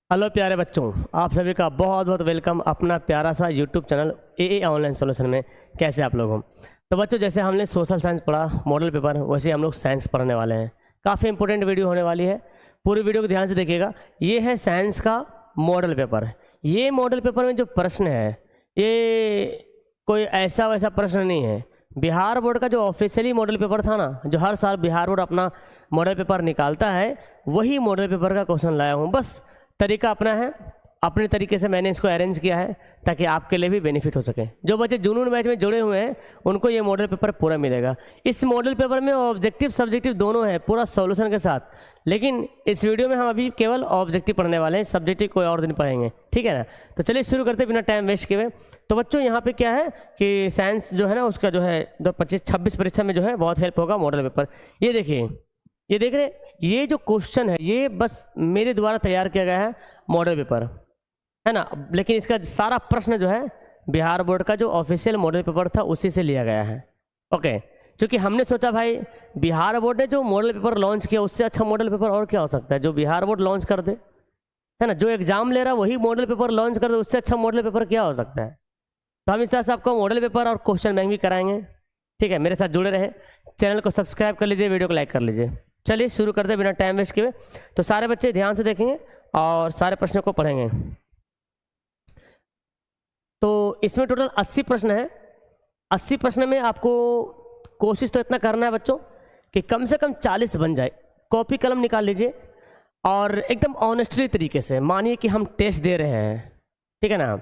Hello प्यारे बच्चों, आप सभी का बहुत बहुत वेलकम अपना प्यारा सा यूट्यूब चैनल ए ऑनलाइन सोल्यूशन में। कैसे आप लोग हो? तो बच्चों, जैसे हमने सोशल साइंस पढ़ा मॉडल पेपर, वैसे हम लोग साइंस पढ़ने वाले हैं। काफ़ी इंपॉर्टेंट वीडियो होने वाली है, पूरी वीडियो को ध्यान से देखिएगा। ये है साइंस का मॉडल पेपर। ये मॉडल पेपर में जो प्रश्न है ये कोई ऐसा वैसा प्रश्न नहीं है। बिहार बोर्ड का जो ऑफिशियली मॉडल पेपर था ना, जो हर साल बिहार बोर्ड अपना मॉडल पेपर निकालता है, वही मॉडल पेपर का क्वेश्चन लाया हूँ। बस तरीका अपना है, अपने तरीके से मैंने इसको अरेंज किया है ताकि आपके लिए भी बेनिफिट हो सके। जो बच्चे जुनून बैच में जुड़े हुए हैं उनको ये मॉडल पेपर पूरा मिलेगा। इस मॉडल पेपर में ऑब्जेक्टिव सब्जेक्टिव दोनों है, पूरा सॉल्यूशन के साथ। लेकिन इस वीडियो में हम अभी केवल ऑब्जेक्टिव पढ़ने वाले हैं, सब्जेक्टिव कोई और दिन पढ़ेंगे, ठीक है ना। तो चलिए शुरू करते बिना टाइम वेस्ट किए। तो बच्चों, यहाँ पे क्या है कि साइंस जो है ना, उसका जो है 25-26 परीक्षा में जो है बहुत हेल्प होगा मॉडल पेपर। ये देखिए, ये देख रहे, ये जो क्वेश्चन है ये बस मेरे द्वारा तैयार किया गया है मॉडल पेपर, है ना। लेकिन इसका सारा प्रश्न जो है बिहार बोर्ड का जो ऑफिशियल मॉडल पेपर था उसी से लिया गया है। ओके, क्योंकि हमने सोचा भाई बिहार बोर्ड ने जो मॉडल पेपर लॉन्च किया उससे अच्छा मॉडल पेपर और क्या हो सकता है। जो बिहार बोर्ड लॉन्च कर दे, है ना, जो एग्जाम ले रहा वही मॉडल पेपर लॉन्च कर दे, उससे अच्छा मॉडल पेपर क्या हो सकता है। तो हम इस तरह से आपको मॉडल पेपर और क्वेश्चन बैंक भी कराएंगे, ठीक है। मेरे साथ जुड़े रहें, चैनल को सब्सक्राइब कर लीजिए, वीडियो को लाइक कर लीजिए। चलिए शुरू करते बिना टाइम वेस्ट किए। तो सारे बच्चे ध्यान से देखेंगे और सारे प्रश्नों को पढ़ेंगे। तो इसमें टोटल 80 प्रश्न है। 80 प्रश्न में आपको कोशिश तो इतना करना है बच्चों कि कम से कम 40 बन जाए। कॉपी कलम निकाल लीजिए और एकदम ऑनेस्टली तरीके से मानिए कि हम टेस्ट दे रहे हैं, ठीक है ना।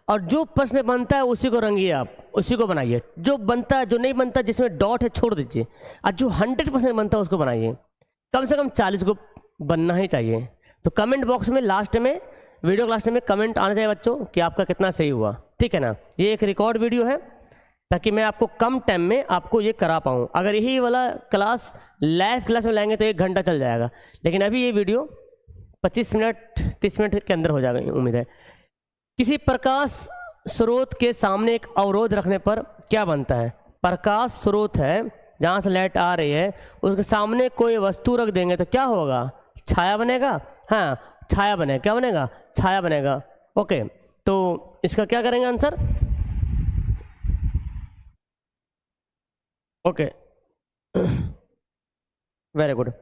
और जो प्रश्न बनता है उसी को रंगिए, आप उसी को बनाइए। जो बनता है, जो नहीं बनता, जिसमें डॉट है छोड़ दीजिए, और जो 100% बनता है उसको बनाइए। कम से कम 40 को बनना ही चाहिए। तो कमेंट बॉक्स में लास्ट में, वीडियो के लास्ट में कमेंट आना चाहिए बच्चों कि आपका कितना सही हुआ, ठीक है ना। ये एक रिकॉर्ड वीडियो है ताकि मैं आपको कम टाइम में आपको ये करा पाऊँ। अगर यही वाला क्लास लाइव क्लास में लाएंगे तो 1 घंटा चल जाएगा, लेकिन अभी ये वीडियो 25 मिनट 30 मिनट के अंदर हो जाएगा, उम्मीद है। किसी प्रकाश स्रोत के सामने एक अवरोध रखने पर क्या बनता है? प्रकाश स्रोत है जहाँ से लाइट आ रही है, उसके सामने कोई वस्तु रख देंगे तो क्या होगा? छाया बनेगा। हाँ, छाया बनेगा। क्या बनेगा? छाया बनेगा। ओके, तो इसका क्या करेंगे आंसर? Okay, very good.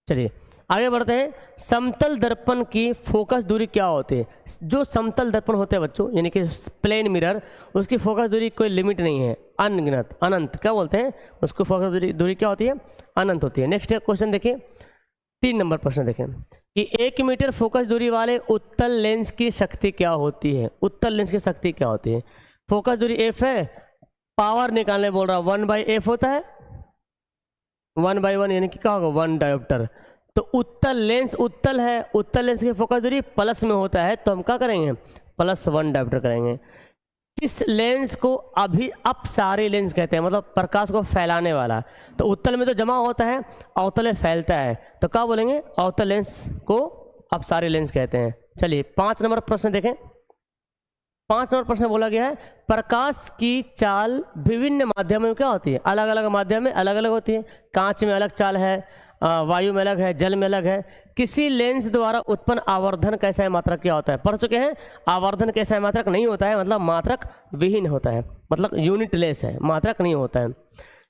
चलिए आगे बढ़ते हैं। समतल दर्पण की फोकस दूरी क्या होती है? जो समतल दर्पण होते हैं बच्चों, यानी कि प्लेन मिरर, उसकी फोकस दूरी कोई लिमिट नहीं है, अनगिनत, अनंत। क्या बोलते हैं उसको? फोकस दूरी क्या होती है? अनंत होती है। नेक्स्ट क्वेश्चन देखिए, 3 नंबर प्रश्न देखें कि 1 मीटर फोकस दूरी वाले उत्तल लेंस की शक्ति क्या होती है? उत्तल लेंस की शक्ति क्या होती है? फोकस दूरी f है, पावर निकालने बोल रहा, 1/f होता है। 1/1 यानी कि क्या होगा? 1 डायोप्टर। तो उत्तल लेंस, उत्तल है, उत्तल लेंस की फोकस दूरी प्लस में होता है, तो हम क्या करेंगे? +1 डायोप्टर करेंगे। किस लेंस को अभी अपसारी लेंस कहते हैं? मतलब प्रकाश को फैलाने वाला। तो उत्तल में तो जमा होता है, अवतल में फैलता है, तो क्या बोलेंगे? अवतल लेंस को अपसारी लेंस कहते हैं। चलिए 5 नंबर प्रश्न देखें। 5 नंबर प्रश्न बोला गया है, प्रकाश की चाल विभिन्न माध्यमों में क्या होती है? अलग अलग माध्यम में अलग अलग होती है। कांच में अलग चाल है, वायु में अलग है, जल में अलग है। किसी लेंस द्वारा उत्पन्न आवर्धन कैसा मात्रक क्या होता है? पढ़ चुके हैं। आवर्धन कैसा मात्रक नहीं होता है, मतलब मात्रक विहीन होता है, मतलब यूनिट लेस है, मात्रक नहीं होता है।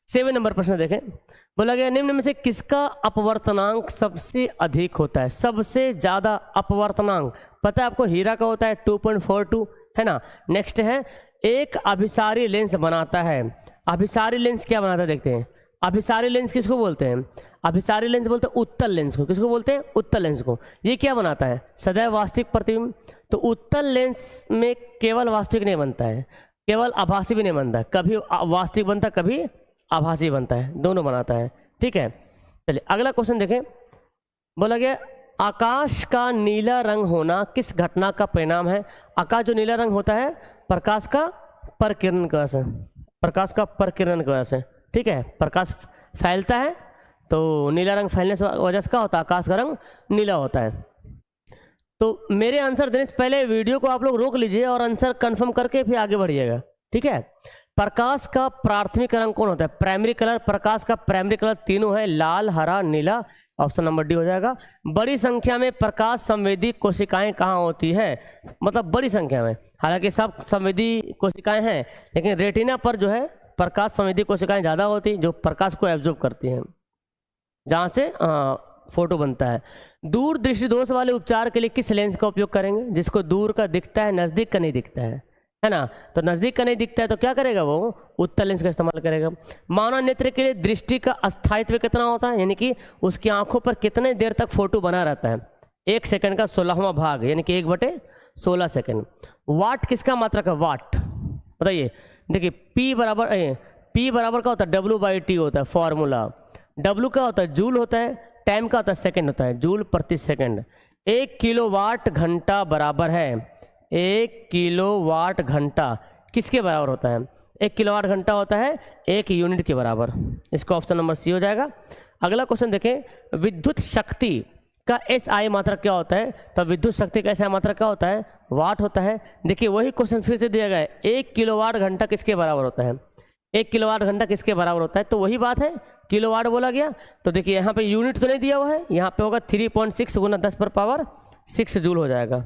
7 नंबर प्रश्न देखें। बोला गया निम्न में से किसका अपवर्तनांक सबसे अधिक होता है? सबसे ज्यादा अपवर्तनांक पता है आपको? हीरा का होता है 2.42, है ना। नेक्स्ट है, एक अभिसारी लेंस बनाता है। अभिसारी लेंस क्या बनाता है देखते हैं। अभिसारी लेंस किसको बोलते हैं? अभिसारी लेंस बोलते हैं उत्तल लेंस को। किसको बोलते हैं? उत्तल लेंस को। ये क्या बनाता है? सदैव वास्तविक प्रतिबिंब। तो उत्तल लेंस में केवल वास्तविक नहीं बनता है, केवल आभासी भी नहीं बनता है। कभी वास्तविक बनता है, कभी आभासी बनता है, दोनों बनाता है, ठीक है। चलिए अगला क्वेश्चन देखें। बोला गया आकाश का नीला रंग होना किस घटना का परिणाम है? आकाश जो नीला रंग होता है प्रकाश का परकिरण की वजह से, प्रकाश का परकिरण की वजह से, ठीक है। प्रकाश फैलता है तो नीला रंग फैलने से वजह से क्या होता है? आकाश का रंग नीला होता है। तो मेरे आंसर देने से पहले वीडियो को आप लोग रोक लीजिए और आंसर कंफर्म करके फिर आगे बढ़िएगा, ठीक है। प्रकाश का प्राथमिक रंग कौन होता है? Primary colour. प्रकाश का प्राइमरी कलर तीनों है, लाल, हरा, नीला। ऑप्शन नंबर डी हो जाएगा। बड़ी संख्या में प्रकाश संवेदी कोशिकाएं कहाँ होती है? मतलब बड़ी संख्या में, हालांकि सब संवेदी कोशिकाएं हैं, लेकिन रेटिना पर जो है प्रकाश संवेदी कोशिकाएं ज़्यादा होती, जो प्रकाश को एब्जॉर्ब करती हैं, जहाँ से फोटो बनता है। दूर दृष्टि दोष वाले उपचार के लिए किस लेंस का उपयोग करेंगे? जिसको दूर का दिखता है, नज़दीक का नहीं दिखता है ना? तो नज़दीक का नहीं दिखता है तो क्या करेगा वो? उत्तल लेंस का इस्तेमाल करेगा। मानव नेत्र के लिए दृष्टि का अस्थायित्व कितना होता है? यानी कि उसकी आंखों पर कितने देर तक फोटो बना रहता है? 1 सेकंड का 16वां भाग, यानी कि 1/16 सेकंड। वाट किसका मात्रक है? वाट बताइए। देखिए P बराबर क्या होता है? W/T होता है फॉर्मूला। W क्या होता है? जूल होता है। टाइम का होता है? सेकंड होता है, जूल प्रति सेकंड। 1 किलोवाट घंटा बराबर है, 1 किलोवाट घंटा किसके बराबर होता है? 1 किलोवाट घंटा होता है 1 यूनिट के बराबर। इसका ऑप्शन नंबर सी हो जाएगा। अगला क्वेश्चन देखें, विद्युत शक्ति का SI मात्रक क्या होता है? तो विद्युत शक्ति का SI मात्रक क्या होता है? वाट होता है। देखिए वही क्वेश्चन फिर से दिया गया है, 1 किलोवाट घंटा किसके बराबर होता है? 1 किलोवाट घंटा किसके बराबर होता है? तो वही बात है, किलोवाट बोला गया। तो देखिए यहाँ पे यूनिट तो नहीं दिया हुआ है, यहाँ पे होगा 3.6 × 10⁻6 जूल हो जाएगा।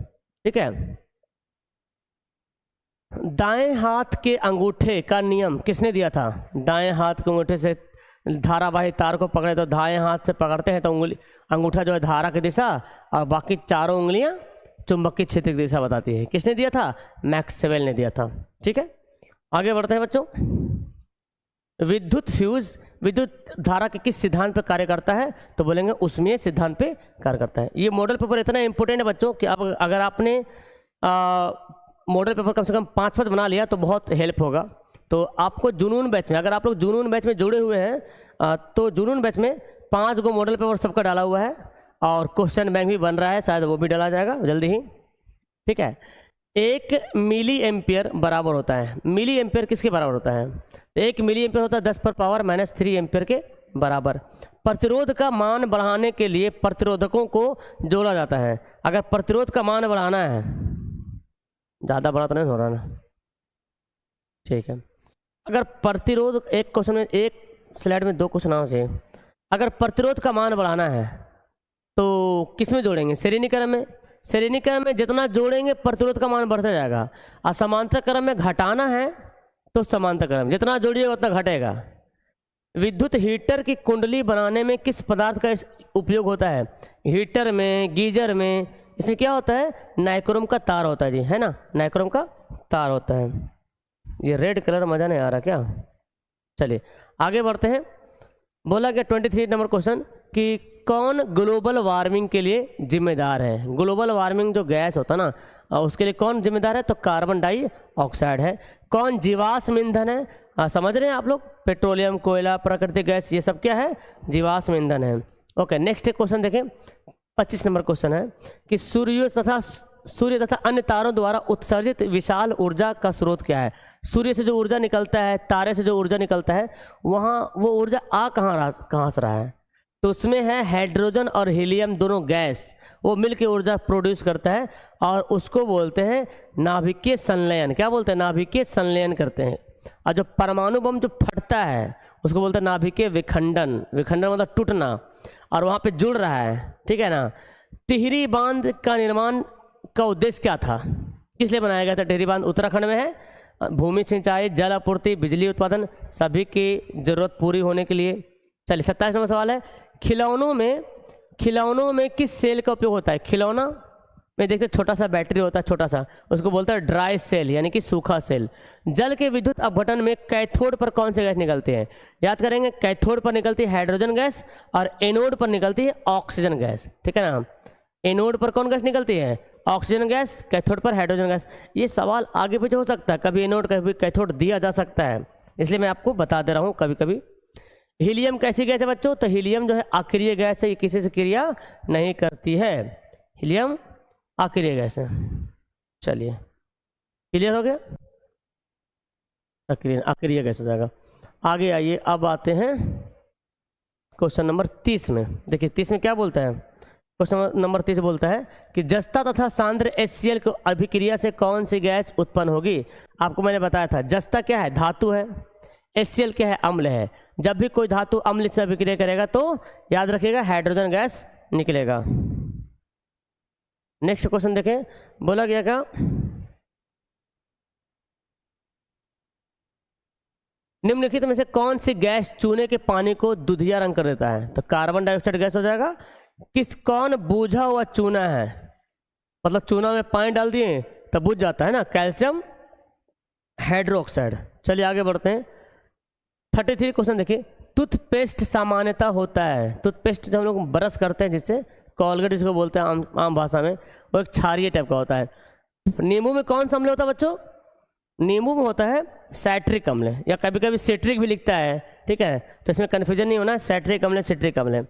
ठीक है। दाएं हाथ के अंगूठे का नियम किसने दिया था? दाएं हाथ के अंगूठे से धारावाही तार को पकड़े तो दाएं हाथ से पकड़ते हैं तो अंगूठा जो है धारा की दिशा और बाकी चारों उंगलियां चुंबकीय क्षेत्र की दिशा बताती है। किसने दिया था? मैक्सवेल ने दिया था। ठीक है, आगे बढ़ते हैं बच्चों। विद्युत फ्यूज विद्युत धारा के किस सिद्धांत पर कार्य करता है? तो बोलेंगे उष्मीय सिद्धांत पे कार्य करता है। ये मॉडल पेपर इतना इंपॉर्टेंट है बच्चों कि अब अगर आपने मॉडल पेपर कम से कम 5 बना लिया तो बहुत हेल्प होगा। तो आपको जुनून बैच में, अगर आप लोग जुनून बैच में जुड़े हुए हैं तो जुनून बैच में 5 गो मॉडल पेपर सबका डाला हुआ है और क्वेश्चन बैंक भी बन रहा है, शायद वो भी डाला जाएगा जल्दी ही। ठीक है, 1 मिली एम्पियर बराबर होता है, मिली एम्पियर किसके बराबर होता है? 1 मिली एम्पियर होता है 10⁻³ एम्पियर के बराबर। प्रतिरोध का मान बढ़ाने के लिए प्रतिरोधकों को जोड़ा जाता है। अगर प्रतिरोध का मान बढ़ाना है, ज़्यादा बड़ा तो नहीं हो रहा ना, ठीक है। अगर प्रतिरोध, एक क्वेश्चन में, एक स्लाइड में 2 क्वेश्चन आना चाहिए। अगर प्रतिरोध का मान बढ़ाना है तो किस में जोड़ेंगे? श्रेणी क्रम में। श्रेणी क्रम में जितना जोड़ेंगे प्रतिरोध का मान बढ़ता जाएगा, और समांतर क्रम में घटाना है तो समांतर क्रम जितना जोड़िएगा उतना घटेगा। विद्युत हीटर की कुंडली बनाने में किस पदार्थ का उपयोग होता है? हीटर में, गीजर में, इसमें क्या होता है? नाइक्रोम का तार होता है जी, है ना, नाइक्रोम का तार होता है। ये रेड कलर मज़ा नहीं आ रहा क्या? चलिए आगे बढ़ते हैं। बोला गया 23 नंबर क्वेश्चन कि कौन ग्लोबल वार्मिंग के लिए जिम्मेदार है? ग्लोबल वार्मिंग जो गैस होता है ना, उसके लिए कौन जिम्मेदार है? तो कार्बन डाइऑक्साइड है। कौन जीवाश्म ईंधन है? समझ रहे हैं आप लोग, पेट्रोलियम, कोयला, प्राकृतिक गैस, ये सब क्या है? जीवाश्म ईंधन है। ओके, नेक्स्ट क्वेश्चन देखें, 25 नंबर क्वेश्चन है कि सूर्य तथा अन्य तारों द्वारा उत्सर्जित विशाल ऊर्जा का स्रोत क्या है? सूर्य से जो ऊर्जा निकलता है, तारे से जो ऊर्जा निकलता है, वहाँ वो ऊर्जा कहाँ से रहा है? तो उसमें है हाइड्रोजन और हीलियम दोनों गैस, वो मिलकर ऊर्जा प्रोड्यूस करता है और उसको बोलते हैं नाभिकीय संलयन। क्या बोलते हैं? नाभिकीय संलयन करते हैं। और जो परमाणु बम जो फटता है उसको बोलते हैं नाभिकीय विखंडन। विखंडन मतलब टूटना, और वहाँ पे जुड़ रहा है। ठीक है ना। टिहरी बांध का निर्माण का उद्देश्य क्या था? किस लिए बनाया गया था? टिहरी बांध उत्तराखंड में है, भूमि सिंचाई, जल आपूर्ति, बिजली उत्पादन, सभी की जरूरत पूरी होने के लिए। चलिए 27 नंबर सवाल है, खिलौनों में किस सेल का उपयोग होता है? खिलौना में देखते छोटा सा बैटरी होता है, छोटा सा, उसको बोलते हैं ड्राई सेल यानी कि सूखा सेल। जल के विद्युत अपघटन में कैथोड पर कौन से गैस निकलती है? याद करेंगे, कैथोड पर निकलती है हाइड्रोजन गैस और एनोड पर निकलती है ऑक्सीजन गैस। ठीक है ना। एनोड पर कौन गैस निकलती है? ऑक्सीजन गैस, कैथोड पर हाइड्रोजन गैस। ये सवाल आगे पीछे हो सकता है, कभी एनोड कभी कैथोड दिया जा सकता है, इसलिए मैं आपको बता दे रहा हूँ कभी कभी। हीलियम कैसी गैस है बच्चों? तो हीलियम जो है अक्रिय गैस है, ये किसी से क्रिया नहीं करती है। हीलियम अक्रिय गैस है। चलिए क्लियर हो गया, अक्रिय गैस हो जाएगा। आगे आइए, अब आते हैं क्वेश्चन नंबर 30 में। देखिए 30 में क्या बोलता है? क्वेश्चन नंबर 30 बोलता है कि जस्ता तथा सांद्र HCl को अभिक्रिया से कौन सी गैस उत्पन्न होगी। आपको मैंने बताया था जस्ता क्या है, धातु है, HCl क्या है, अम्ल है। जब भी कोई धातु अम्ल से अभिक्रिया करेगा तो याद रखिएगा हाइड्रोजन गैस निकलेगा। नेक्स्ट क्वेश्चन देखें, बोला गया क्या, निम्नलिखित में से कौन सी गैस चूने के पानी को दुधिया रंग कर देता है। तो कार्बन डाइऑक्साइड गैस हो जाएगा। कौन बूझा हुआ चूना है, मतलब चूना में पानी डाल दिए तब बुझ जाता है ना, कैल्शियम हाइड्रोक्साइड। चलिए आगे बढ़ते हैं। 33 क्वेश्चन देखिए, टूथपेस्ट सामान्यतः होता है, टूथपेस्ट जो हम लोग ब्रश करते हैं जिससे, कोलगेट जिसको बोलते हैं आम भाषा में, वो एक क्षारीय टाइप का होता है। नींबू में कौन सा अम्ल होता है बच्चों, नींबू में होता है साइट्रिक अम्ल, या कभी कभी सिट्रिक भी लिखता है, ठीक है, तो इसमें कन्फ्यूजन नहीं होना, साइट्रिक अम्ल सिट्रिक अम्ल।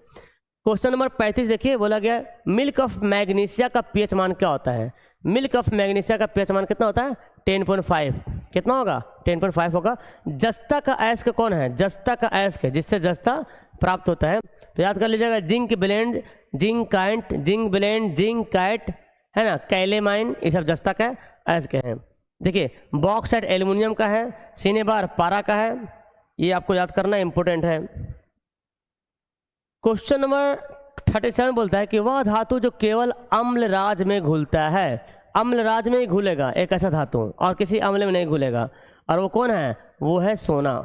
क्वेश्चन नंबर 35 देखिए, बोला गया मिल्क ऑफ मैग्नीशिया का पीएच मान क्या होता है। मिल्क ऑफ मैग्नीशिया का पीएच मान कितना होता है, 10.5। कितना होगा, 10.5 होगा। जस्ता का अयस्क कौन है, जस्ता का अयस्क है जिससे जस्ता प्राप्त होता है, तो याद कर लीजिएगा zinc blende, zincite, zinc blende, zincite है ना, कैलेमाइन, ये सब जस्ता का अयस्क है। देखिए बॉक्साइट एल्युमिनियम का है, सिनेबार पारा का है, ये आपको याद करना इंपॉर्टेंट है। क्वेश्चन नंबर 37 बोलता है कि वह धातु जो केवल अम्ल राज में घुलता है, अम्ल राज में ही घुलेगा एक ऐसा धातु, और किसी अम्ल में नहीं घुलेगा, और वो कौन है, वो है सोना।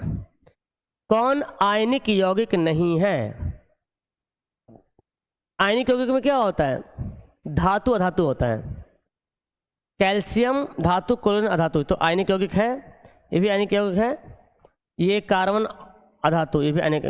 कौन आयनिक यौगिक नहीं है, आयनिक यौगिक में क्या होता है, धातु अधातु होता है, कैल्शियम धातु, क्लोरीन अधातु, तो आयनिक यौगिक है, ये भी आयनिक यौगिक है। ये कार्बन अधातु, ये भी आयनिक,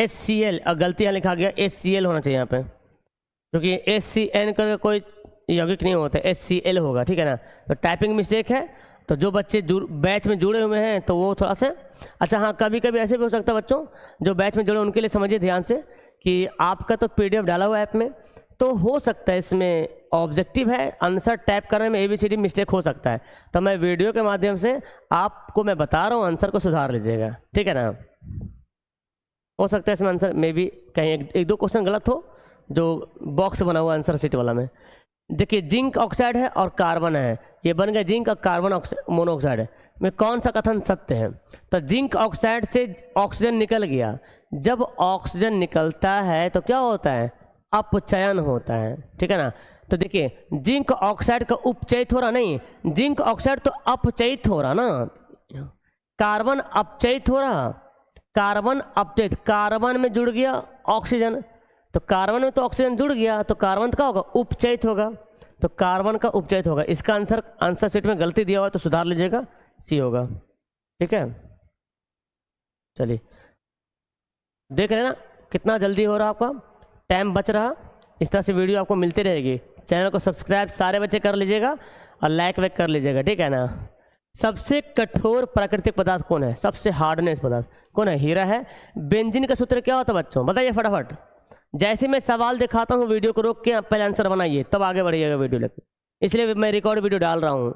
HCl, गलती यहाँ लिखा गया HCl होना चाहिए यहाँ पे, क्योंकि HCN करके कोई यौगिक नहीं होता, HCl होगा, ठीक है ना, तो टाइपिंग मिस्टेक है। तो जो बच्चे बैच में जुड़े हुए हैं तो वो थोड़ा सा, अच्छा हाँ, कभी कभी ऐसे भी हो सकता है बच्चों जो बैच में जुड़े उनके लिए समझिए ध्यान से कि आपका तो PDF डाला हुआ है ऐप में, तो हो सकता है इसमें ऑब्जेक्टिव है, आंसर टाइप करने में ABCD मिस्टेक हो सकता है, तो मैं वीडियो के माध्यम से आपको मैं बता रहा हूँ, आंसर को सुधार लीजिएगा, ठीक है ना। हो सकता है इसमें आंसर में भी कहीं एक दो क्वेश्चन गलत हो, जो बॉक्स बना हुआ आंसर शीट वाला में। देखिए जिंक ऑक्साइड है और कार्बन है, ये बन गया जिंक और कार्बन मोनोऑक्साइड में कौन सा कथन सत्य है। तो जिंक ऑक्साइड से ऑक्सीजन निकल गया, जब ऑक्सीजन निकलता है तो क्या होता है, अपचयन होता है, ठीक है ना। तो देखिए जिंक ऑक्साइड का उपचयित हो रहा नहीं, जिंक ऑक्साइड तो अपचयित हो रहा ना, कार्बन अपचयित हो रहा, कार्बन अपचयित, कार्बन में जुड़ गया ऑक्सीजन, तो कार्बन में तो ऑक्सीजन जुड़ गया, तो कार्बन का होगा उपचयित होगा, तो कार्बन का उपचयित होगा। इसका आंसर शीट में गलती दिया हुआ है तो सुधार लीजिएगा, C होगा, ठीक है। चलिए देख रहे हैं ना कितना जल्दी हो रहा आपका, टाइम बच रहा, इस तरह से वीडियो आपको मिलती रहेगी। चैनल को सब्सक्राइब सारे बच्चे कर लीजिएगा और लाइक वैक कर लीजिएगा, ठीक है ना। सबसे कठोर प्राकृतिक पदार्थ कौन है, सबसे हार्डनेस पदार्थ कौन है, हीरा है। बेंजीन का सूत्र क्या होता है बच्चों, बताइए फटाफट। जैसे मैं सवाल दिखाता हूँ वीडियो को रोक के आप पहले आंसर बनाइए, तब आगे बढ़िएगा वीडियो लेकर, इसलिए मैं रिकॉर्ड वीडियो डाल रहा हूँ,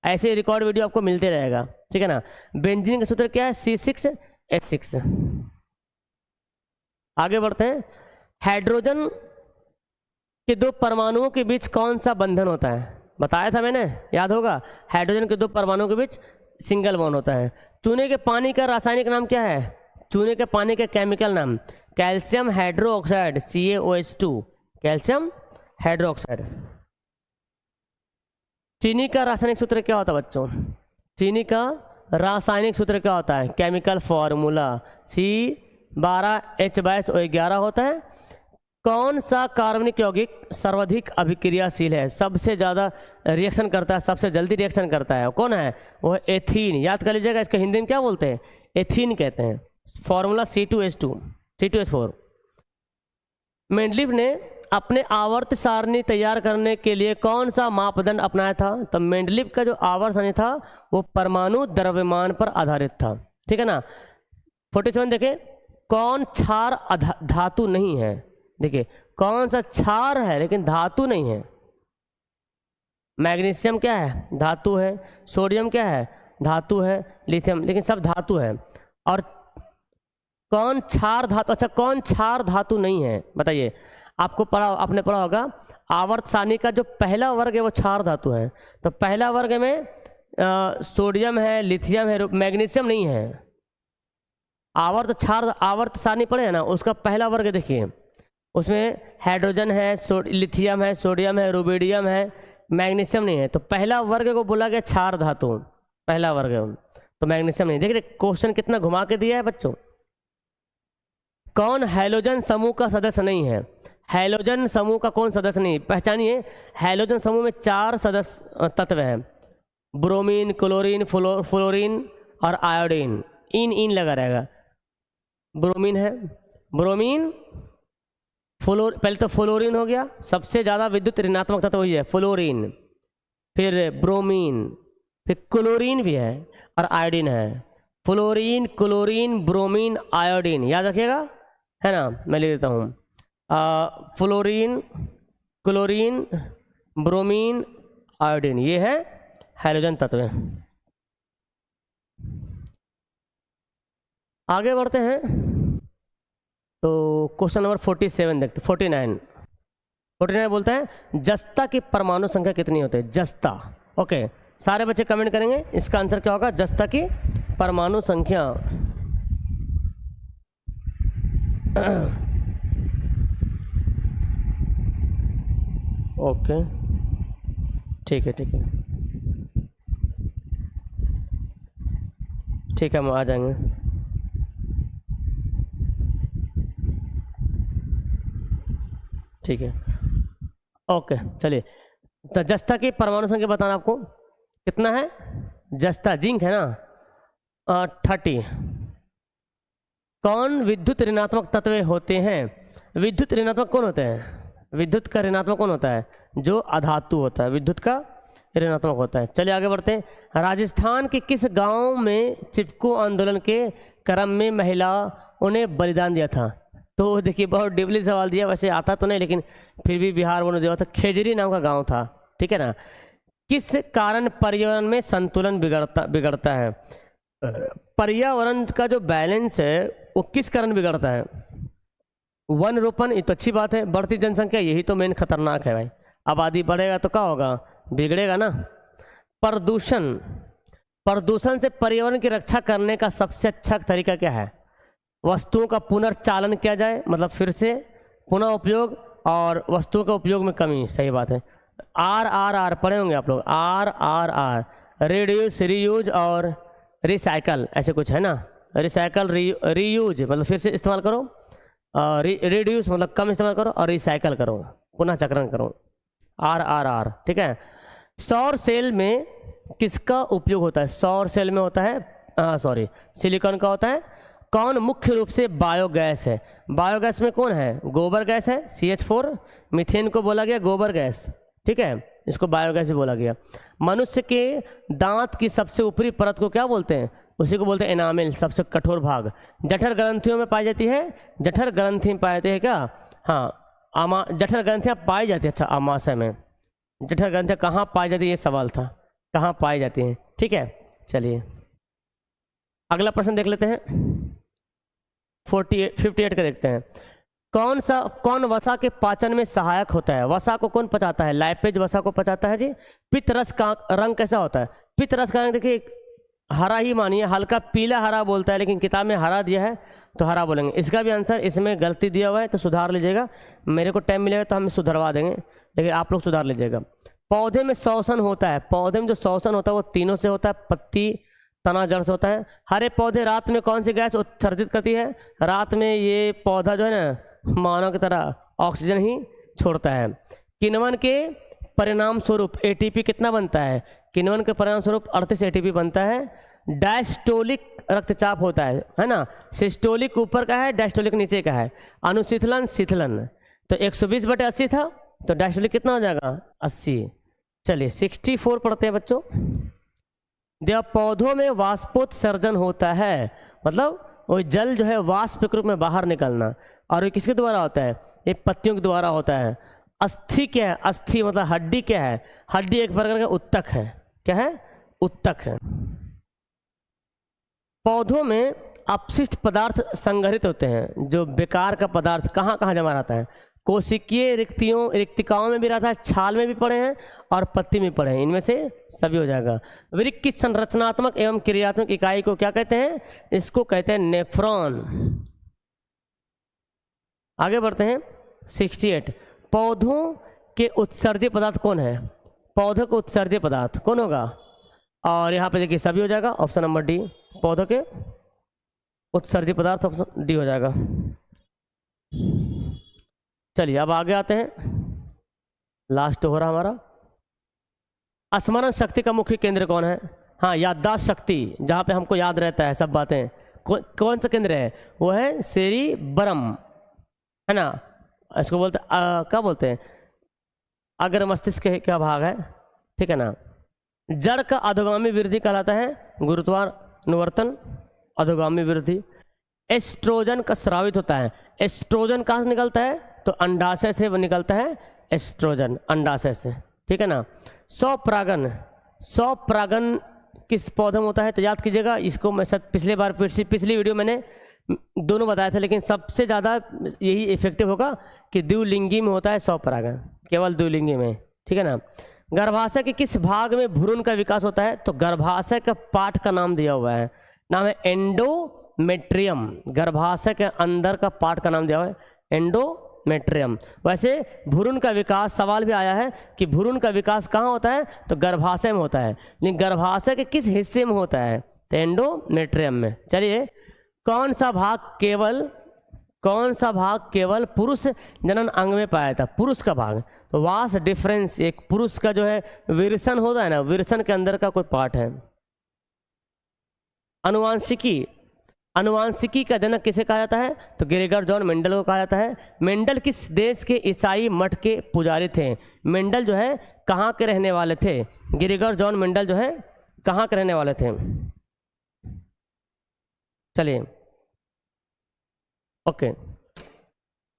ऐसे रिकॉर्ड वीडियो आपको मिलते रहेगा, ठीक है ना। बेंजीन का सूत्र क्या है, C6H6। आगे बढ़ते हैं। हाइड्रोजन के दो परमाणुओं के बीच कौन सा बंधन होता है, बताया था मैंने, याद होगा। हाइड्रोजन के दो परमाणुओं के बीच सिंगल बॉन्ड होता है। चूने के पानी का रासायनिक नाम क्या है, चूने के पानी का केमिकल नाम calcium hydroxide, CaOH2, calcium hydroxide. चीनी का रासायनिक सूत्र क्या होता है बच्चों, चीनी का रासायनिक सूत्र क्या होता है, केमिकल फॉर्मूला C12H22O11 होता है। कौन सा कार्बनिक यौगिक सर्वाधिक अभिक्रियाशील है, सबसे ज़्यादा रिएक्शन करता है, सबसे जल्दी रिएक्शन करता है, कौन है, वो है एथीन। याद कर लीजिएगा, इसका हिंदी में क्या बोलते हैं, एथीन कहते हैं। Formula C2H4। मेंडलीफ ने अपने आवर्त सारणी तैयार करने के लिए कौन सा मापदंड अपनाया था। तो मेंडलीफ का जो आवर्त सारणी था वो परमाणु द्रव्यमान पर आधारित था, ठीक है ना। 47 देखें, कौन क्षार धातु नहीं है, देखिए कौन सा क्षार है लेकिन धातु नहीं है। मैग्नीशियम क्या है, धातु है। सोडियम क्या है, धातु है। लिथियम, लेकिन सब धातु है। और कौन क्षार धातु, अच्छा कौन क्षार धातु नहीं है बताइए। आपको आपने पढ़ा होगा आवर्त सारणी का जो पहला वर्ग है वो क्षार धातु है। तो पहला वर्ग में सोडियम है, लिथियम है, मैग्नीशियम नहीं है। आवर्त सारणी पढ़े है ना, उसका पहला वर्ग देखिए, उसमें हाइड्रोजन है, लिथियम है, सोडियम है, रुबिडियम है, मैग्नीशियम नहीं है। तो पहला वर्ग को बोला गया क्षार धातु, पहला वर्ग है, तो मैग्नीशियम नहीं। देखिए क्वेश्चन कितना घुमा के दिया है बच्चों। कौन हैलोजन समूह का सदस्य नहीं है? हैलोजन समूह का कौन सदस्य नहीं? पहचानिए, हैलोजन समूह में 4 सदस्य तत्व हैं, ब्रोमीन, क्लोरीन, फ्लोरीन और आयोडीन। इन लगा रहेगा। ब्रोमीन है, ब्रोमीन, पहले तो फ्लोरीन हो गया, सबसे ज़्यादा विद्युत ऋणात्मक तत्व वही है फ्लोरीन, फिर ब्रोमीन, फिर क्लोरीन भी है और आयोडीन है। फ्लोरीन, क्लोरीन, ब्रोमीन, आयोडीन, याद रखिएगा, है ना। मैं लिख देता हूँ, फ्लोरीन, क्लोरीन, ब्रोमीन, आयोडीन, ये है हैलोजन तत्व। आगे बढ़ते हैं तो क्वेश्चन नंबर 47 देखते, 49 बोलता है जस्ता की परमाणु संख्या कितनी होती है? जस्ता, ओके, सारे बच्चे कमेंट करेंगे, इसका आंसर क्या होगा? जस्ता की परमाणु संख्या। ओके, ठीक है, ठीक है, हम आ जाएंगे। ठीक है, ओके, चलिए। तो जस्ता की परमाणु संख्या बताना आपको कितना है? जस्ता जिंक है ना, 30। कौन विद्युत ऋणात्मक तत्व होते हैं? विद्युत ऋणात्मक कौन होते हैं? विद्युत का ऋणात्मक कौन होता है? जो अधातु होता है, विद्युत का ऋणात्मक होता है। चलिए आगे बढ़ते हैं। राजस्थान के किस गांव में चिपको आंदोलन के क्रम में महिलाओं ने बलिदान दिया था? तो देखिए बहुत डिपली सवाल दिया, वैसे आता तो नहीं लेकिन फिर भी बिहार बोर्ड ने दिया था। खेजरी नाम का गांव था, ठीक है ना। किस कारण पर्यावरण में संतुलन बिगड़ता है? पर्यावरण का जो बैलेंस है वो किस कारण बिगड़ता है? वन रोपण, ये तो अच्छी बात है, बढ़ती जनसंख्या यही तो मेन खतरनाक है भाई। आबादी बढ़ेगा तो क्या होगा? बिगड़ेगा ना। प्रदूषण से पर्यावरण की रक्षा करने का सबसे अच्छा तरीका क्या है? वस्तुओं का पुनर्चालन किया जाए, मतलब फिर से पुनः उपयोग, और वस्तुओं का उपयोग में कमी, सही बात है। RRR पढ़े होंगे आप लोग, RRR, रिड्यूस, रीयूज और रिसाइकल, ऐसे कुछ है ना। रिसाइकल, रीयूज मतलब फिर से इस्तेमाल करो, रिड्यूस मतलब कम इस्तेमाल करो, और रिसाइकल करो, पुनः चक्रण करो, RRR, ठीक है। सौर सेल में किसका उपयोग होता है? सौर सेल में होता है सिलिकॉन का होता है। कौन मुख्य रूप से बायोगैस है? बायोगैस में कौन है? गोबर गैस है, CH4, मीथेन को बोला गया गोबर गैस, ठीक है, इसको बायोगैस भी बोला गया। मनुष्य के दांत की सबसे ऊपरी परत को क्या बोलते हैं? उसी को बोलते हैं एनामिल, सबसे कठोर भाग। जठर ग्रंथियों में पाई जाती है, जठर ग्रंथि में पाई जाती है क्या? हाँ, जठर ग्रंथियाँ पाई जाती है। अच्छा, आमाशय में जठर ग्रंथियाँ कहाँ पाई जाती है, ये सवाल था, कहाँ पाई जाती हैं, ठीक है। चलिए अगला प्रश्न देख लेते हैं, 58 का देखते हैं। कौन वसा के पाचन में सहायक होता है? वसा को कौन पचाता है? लाइपेज वसा को पचाता है जी। पित्त रस का रंग कैसा होता है? पित्त रस का रंग देखिए हरा ही मानिए, हल्का पीला हरा बोलता है, लेकिन किताब में हरा दिया है तो हरा बोलेंगे। इसका भी आंसर इसमें गलती दिया हुआ है तो सुधार लीजिएगा, मेरे को टाइम मिलेगा तो हम सुधरवा देंगे, लेकिन आप लोग सुधार लीजिएगा। पौधे में श्वसन होता है, पौधे में जो श्वसन होता है वो तीनों से होता है, पत्ती, तना, जड़ से होता है। हरे पौधे रात में कौन सी गैस उत्सर्जित करती है? रात में ये पौधा जो है ना मानव की तरह ऑक्सीजन ही छोड़ता है। किण्वन के परिणाम स्वरूप ATP कितना बनता है? किण्वन के परिणाम स्वरूप 38 ATP बनता है। डायस्टोलिक रक्तचाप होता है ना। सिस्टोलिक ऊपर का है, डायस्टोलिक नीचे का है। अनुशीतलन, शीतलन, तो 120/80 था, तो डायस्टोलिक कितना हो जाएगा? 80। चलिए 64 पढ़ते हैं बच्चों। जब पौधों में वाष्पोत्सर्जन होता है, मतलब वो जल जो है वाष्प के रूप में बाहर निकलना, और ये किसके द्वारा होता है? ये पत्तियों के द्वारा होता है। अस्थि क्या है? अस्थि मतलब हड्डी क्या है? हड्डी एक प्रकार का उत्तक है। क्या है? उत्तक है। पौधों में अपशिष्ट पदार्थ संग्रहित होते हैं, जो बेकार का पदार्थ कहाँ कहाँ जमा रहता है? कोशिकीय रिक्तिकाओं में भी रहता है, छाल में भी पड़े हैं और पत्ती में पड़े हैं, इनमें से सभी हो जाएगा। वृक्क की संरचनात्मक एवं क्रियात्मक इकाई को क्या कहते हैं? इसको कहते हैं नेफ्रॉन। आगे बढ़ते हैं 68। पौधों के उत्सर्ज्य पदार्थ कौन है? पौधों के उत्सर्ज्य पदार्थ कौन होगा? और यहाँ पे देखिए सभी हो जाएगा, ऑप्शन नंबर डी। पौधों के उत्सर्ज्य पदार्थ ऑप्शन डी हो जाएगा। चलिए अब आगे आते हैं, लास्ट हो रहा हमारा। स्मरण शक्ति का मुख्य केंद्र कौन है? हाँ, याददाश्त शक्ति, जहाँ पे हमको याद रहता है सब बातें, कौन सा केंद्र है? वो है सेरिबरम, है ना। इसको बोलते क्या बोलते हैं? अग्र मस्तिष्क के क्या भाग है, ठीक है ना। जड़ का अधोगामी वृद्धि कहलाता है गुरुत्वानुवर्तन, अधोगामी वृद्धि। एस्ट्रोजन का स्रावित होता है। एस्ट्रोजन कहाँ से निकलता है? तो अंडाशय से वो निकलता है एस्ट्रोजन, अंडाशय से, ठीक है ना। स्वपरागन, स्वपरागन किस पौधे में होता है? तो याद कीजिएगा, इसको मैं शायद पिछली वीडियो मैंने दोनों बताया था, लेकिन सबसे ज़्यादा यही इफेक्टिव होगा कि द्विलिंगी में होता है स्वपरागन, केवल द्विलिंगी में, ठीक है ना। गर्भाशय के किस भाग में भ्रूण का विकास होता है? तो गर्भाशय का पार्ट का नाम दिया हुआ है, नाम है एंडोमेट्रियम। गर्भाशय के अंदर का पार्ट का नाम दिया हुआ है एंडोमेट्रियम। वैसे भ्रूण का विकास, सवाल भी आया है कि भ्रूण का विकास कहाँ होता है? तो गर्भाशय में होता है, लेकिन गर्भाशय के किस हिस्से में होता है? तो एंडोमेट्रियम में। चलिए, कौन सा भाग केवल पुरुष जनन अंग में पाया था? पुरुष का भाग। तो वास डिफरेंस, एक पुरुष का जो है विरसन होता है ना, विरसन के अंदर का कोई पार्ट है। अनुवांशिकी का जनक किसे कहा जाता है? तो ग्रेगर जॉन मेंडल को कहा जाता है। मेंडल किस देश के ईसाई मठ के पुजारी थे? मेंडल जो है कहाँ के रहने वाले थे? ग्रेगर जॉन मेंडल जो है कहाँ के रहने वाले थे? चलिए, ओके,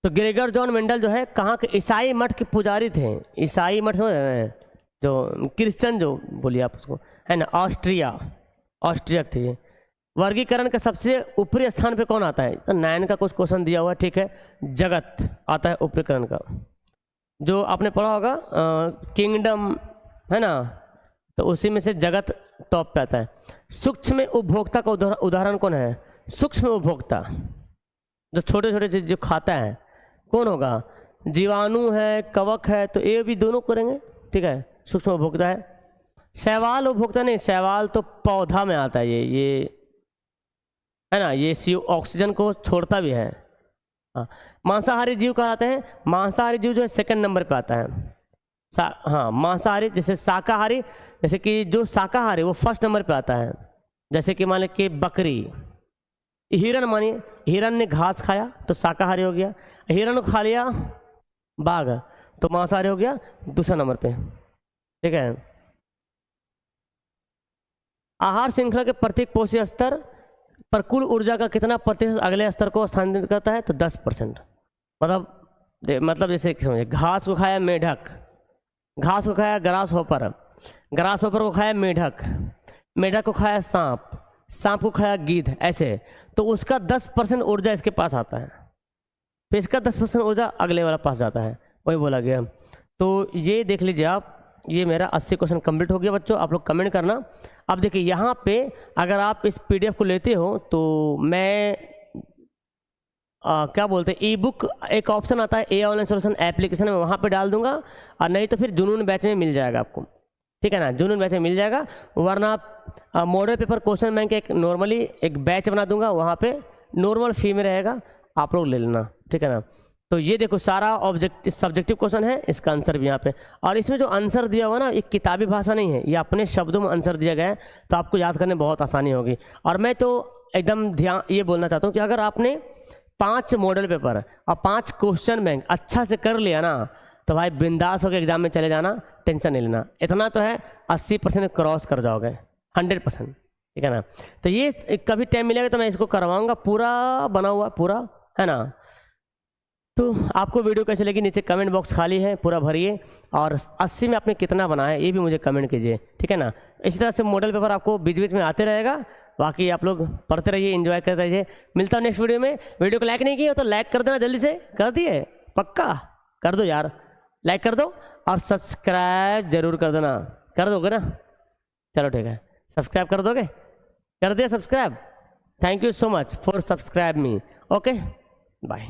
तो ग्रेगर जॉन मेंडल जो है कहाँ के? ईसाई मठ के पुजारी थे। ईसाई मठ समझ रहे हैं, जो क्रिश्चियन जो बोलिए आप उसको, है ना, ऑस्ट्रिया थे। वर्गीकरण के सबसे ऊपरी स्थान पे कौन आता है? तो 9 का कुछ क्वेश्चन दिया हुआ है, ठीक है। जगत आता है ऊपरीकरण का, जो आपने पढ़ा होगा किंगडम, है ना, तो उसी में से जगत टॉप पे आता है। सूक्ष्म उपभोक्ता का उदाहरण कौन है? सूक्ष्म उपभोक्ता जो छोटे छोटे चीज जो खाता है, कौन होगा? जीवाणु है, कवक है, तो ये भी दोनों करेंगे, ठीक है, सूक्ष्म उपभोक्ता है। शैवाल उपभोक्ता नहीं, शैवाल तो पौधा में आता है, ये है ना, ये ऑक्सीजन को छोड़ता भी है। हाँ, मांसाहारी जीव कहलाते हैं। मांसाहारी जीव जो है 2nd नंबर पे आता है। हाँ, मांसाहारी, जैसे शाकाहारी, जैसे कि जो शाकाहारी वो 1st नंबर पे आता है। जैसे कि मान लें कि बकरी, हिरन, मानिए हिरन ने घास खाया तो शाकाहारी हो गया, हिरन को खा लिया बाघ तो मांसाहारी हो गया 2रा नंबर पे, ठीक है। आहार श्रृंखला के प्रत्येक पोषक स्तर पर कुल ऊर्जा का कितना प्रतिशत अगले स्तर को स्थानांतरित करता है? तो 10%। मतलब जैसे समझिए, घास को खाया मेढक, घास को खाया ग्रास होपर, ग्रास होपर को खाया मेढक, मेढक को खाया सांप, सांप को खाया गीध, ऐसे, तो उसका 10% ऊर्जा इसके पास आता है, फिर इसका 10% ऊर्जा अगले वाला पास जाता है, वही बोला गया। तो ये देख लीजिए आप, ये मेरा 80 क्वेश्चन कंप्लीट हो गया बच्चों। आप लोग कमेंट करना। अब देखिए यहाँ पे अगर आप इस PDF को लेते हो तो मैं क्या बोलते हैं, ई बुक एक ऑप्शन आता है, ए ऑनलाइन सोल्यूशन एप्लीकेशन में, वहाँ पे डाल दूंगा, और नहीं तो फिर जुनून बैच में मिल जाएगा आपको, ठीक है ना, जुनून बैच में मिल जाएगा। वरना आप मॉडल पेपर क्वेश्चन बैंक एक नॉर्मली एक बैच बना दूंगा, वहाँ पे नॉर्मल फी में रहेगा, आप लोग ले लेना, ठीक है ना। तो ये देखो सारा सब्जेक्टिव क्वेश्चन है, इसका आंसर भी यहाँ पे, और इसमें जो आंसर दिया हुआ ना, एक किताबी भाषा नहीं है, ये अपने शब्दों में आंसर दिया गया है, तो आपको याद करने बहुत आसानी होगी। और मैं तो एकदम ध्यान ये बोलना चाहता हूँ कि अगर आपने 5 मॉडल पेपर और 5 क्वेश्चन बैंक अच्छा से कर लिया ना, तो भाई बिंदास होकर एग्जाम में चले जाना, टेंशन नहीं लेना। इतना तो है 80% क्रॉस कर जाओगे, 100%, ठीक है ना। तो ये कभी टाइम मिलेगा तो मैं इसको करवाऊंगा, पूरा बना हुआ पूरा, है ना। तो आपको वीडियो कैसे लगी, नीचे कमेंट बॉक्स खाली है, पूरा भरिए, और 80 में आपने कितना बनाया ये भी मुझे कमेंट कीजिए, ठीक है ना। इसी तरह से मॉडल पेपर आपको बीच बीच में आते रहेगा, बाकी आप लोग पढ़ते रहिए, एंजॉय करते रहिए। मिलता हूँ नेक्स्ट वीडियो में। वीडियो को लाइक नहीं किया तो लाइक कर देना, जल्दी से कर दिए, पक्का। कर दो यार, लाइक कर दो और सब्सक्राइब जरूर कर देना। कर दोगे ना? चलो ठीक है, सब्सक्राइब कर दोगे? कर दिया subscribe? Thank you so much for subscribe me. Okay bye.